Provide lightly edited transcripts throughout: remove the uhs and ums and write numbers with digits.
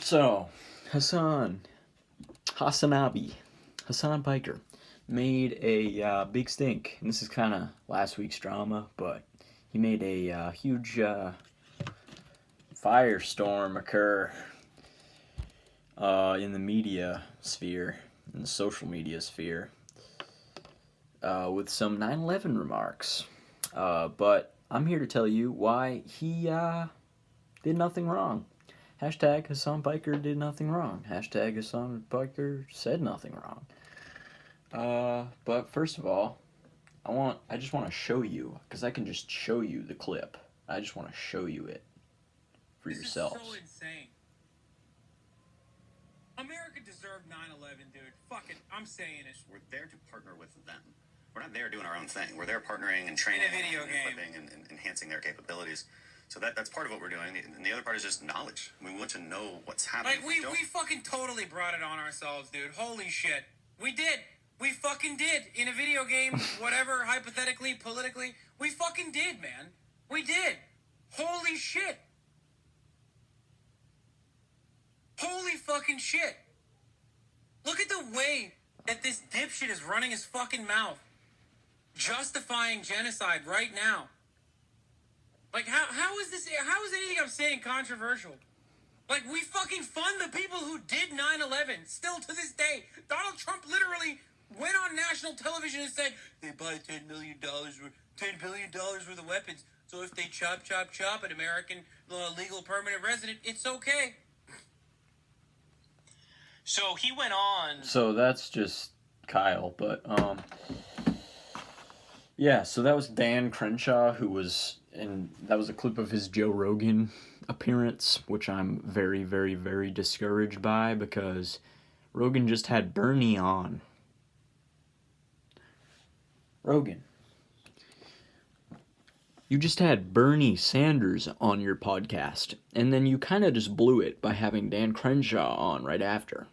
So, Hasan Piker made a big stink. And this is kind of last week's drama, but he made a huge firestorm occur in the media sphere, in the social media sphere, with some 9/11 remarks. But I'm here to tell you why he did nothing wrong. Hashtag Hasan Piker did nothing wrong. Hashtag Hasan Piker said nothing wrong. But first of all, I just want to show you, because I can just show you the clip. I just want to show you it for yourselves. This is so insane. America deserved 9/11, dude. Fuck it, I'm saying it. We're there to partner with them. We're not there doing our own thing. We're there partnering and training In a video game. equipping and enhancing their capabilities. So that's part of what we're doing. And the other part is just knowledge. We want to know what's happening. Like, we fucking totally brought it on ourselves, dude. Holy shit. We did. We fucking did. In a video game, whatever, hypothetically, politically, we fucking did, man. We did. Holy shit. Holy fucking shit. Look at the way that this dipshit is running his fucking mouth. Justifying genocide right now. Like, how is anything I'm saying controversial? Like, we fucking fund the people who did 9/11, still to this day. Donald Trump literally went on national television and said, they buy $10 billion worth of weapons. So if they chop an American legal permanent resident, it's okay. So he went on. So that's just Kyle, but yeah, so that was Dan Crenshaw, and that was a clip of his Joe Rogan appearance, which I'm very, very, very discouraged by, because Rogan just had Bernie on. Rogan, you just had Bernie Sanders on your podcast, and then you kind of just blew it by having Dan Crenshaw on right after.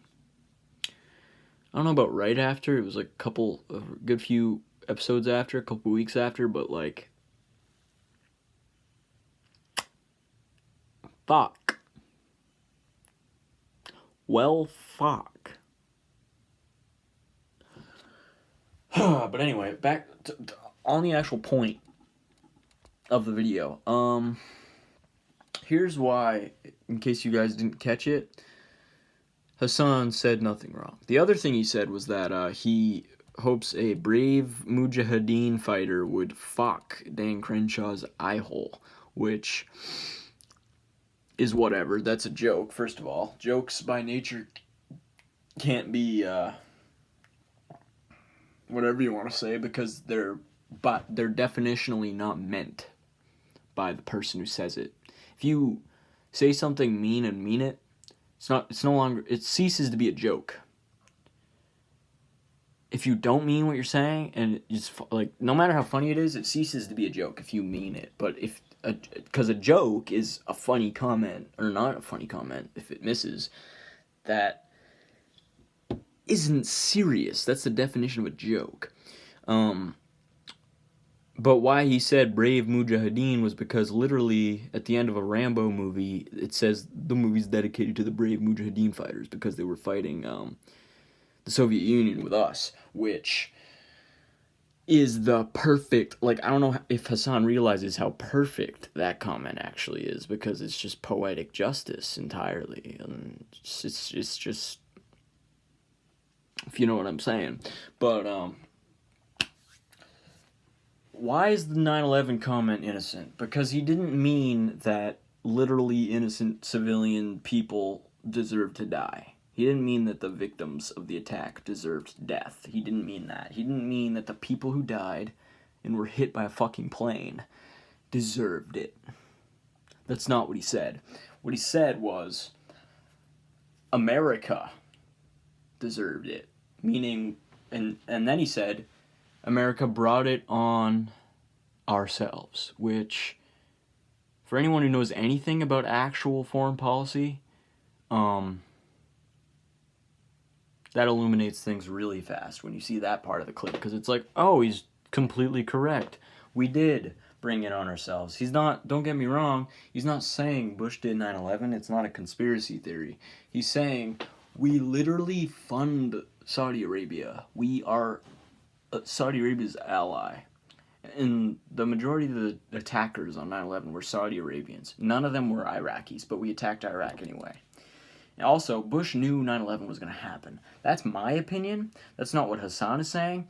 I don't know about right after, it was like a good few episodes after, a couple weeks after, but like, fuck. Well, fuck. But anyway, back on the actual point of the video. Here's why, in case you guys didn't catch it, Hasan said nothing wrong. The other thing he said was that he hopes a brave Mujahideen fighter would fuck Dan Crenshaw's eye hole, which is whatever. That's a joke, first of all. Jokes by nature can't be whatever you want to say, because they're definitionally not meant by the person who says it. If you say something mean and mean it, it ceases to be a joke. If you don't mean what you're saying, and it's like, no matter how funny it is, it ceases to be a joke if you mean it. But because a joke is a funny comment, or not a funny comment, if it misses, that isn't serious. That's the definition of a joke. But why he said brave Mujahideen was because literally at the end of a Rambo movie, it says the movie's dedicated to the brave Mujahideen fighters because they were fighting the Soviet Union with us, which is the perfect, like, I don't know if Hasan realizes how perfect that comment actually is, because it's just poetic justice entirely, and it's just, if you know what I'm saying. But why is the 9/11 comment innocent? Because he didn't mean that literally innocent civilian people deserve to die. He didn't mean that the victims of the attack deserved death. He didn't mean that. He didn't mean that the people who died and were hit by a fucking plane deserved it. That's not what he said. What he said was, America deserved it. Meaning, and then he said, America brought it on ourselves, which, for anyone who knows anything about actual foreign policy, that illuminates things really fast when you see that part of the clip, because it's like, oh, he's completely correct. We did bring it on ourselves. He's not, don't get me wrong, he's not saying Bush did 9/11. It's not a conspiracy theory. He's saying we literally fund Saudi Arabia. We are Saudi Arabia's ally. And the majority of the attackers on 9/11 were Saudi Arabians. None of them were Iraqis, but we attacked Iraq anyway. And also, Bush knew 9/11 was going to happen. That's my opinion. That's not what Hasan is saying.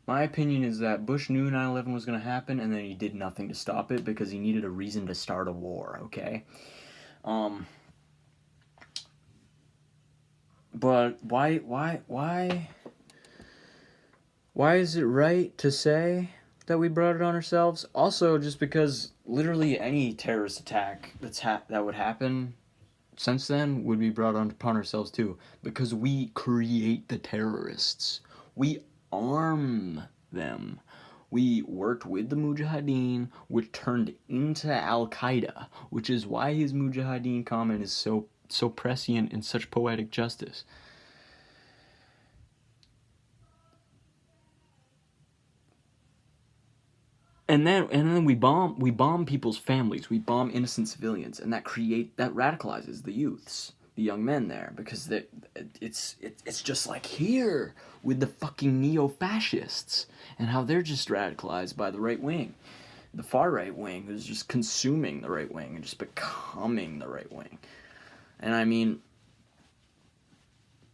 My opinion is that Bush knew 9/11 was going to happen, and then he did nothing to stop it because he needed a reason to start a war, okay? But why is it right to say that we brought it on ourselves? Also, just because literally any terrorist attack that would happen since then would be brought upon ourselves too, because we create the terrorists. We arm them. We worked with the Mujahideen, which turned into Al-Qaeda, which is why his Mujahideen comment is so prescient and such poetic justice. And then we bomb people's families. We bomb innocent civilians, and that radicalizes the youths, the young men there, because it's just like here with the fucking neo-fascists and how they're just radicalized by the right wing, the far right wing, who's just consuming the right wing and just becoming the right wing. And I mean,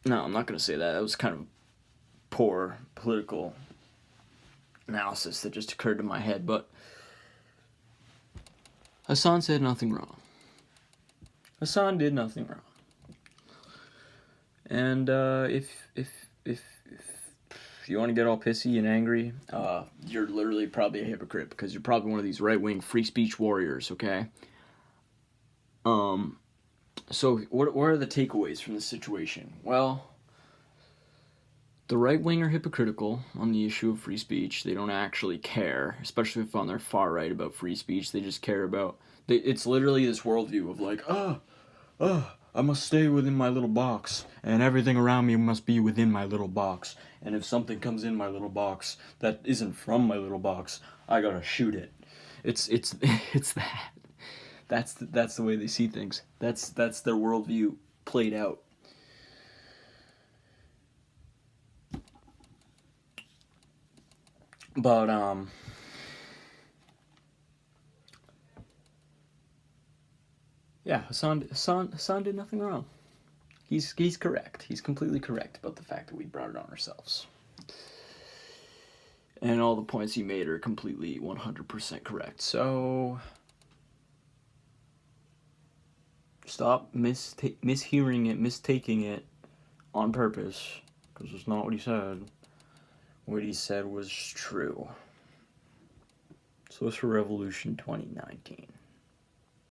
no, I'm not gonna say that. That was kind of poor political analysis that just occurred to my head, but Hasan said nothing wrong. Hasan did nothing wrong. And if you want to get all pissy and angry, you're literally probably a hypocrite because you're probably one of these right-wing free speech warriors, okay? So what are the takeaways from this situation? Well, the right wing are hypocritical on the issue of free speech. They don't actually care, especially if on their far right, about free speech. They just care about... it's literally this worldview of like, I must stay within my little box, and everything around me must be within my little box. And if something comes in my little box that isn't from my little box, I gotta shoot it. It's that. That's the way they see things. That's their worldview played out. But yeah, Hasan did nothing wrong. He's correct. He's completely correct about the fact that we brought it on ourselves. And all the points he made are completely 100% correct. So stop mishearing it, mistaking it on purpose, because it's not what he said. What he said was true. So it's for Revolution 2019.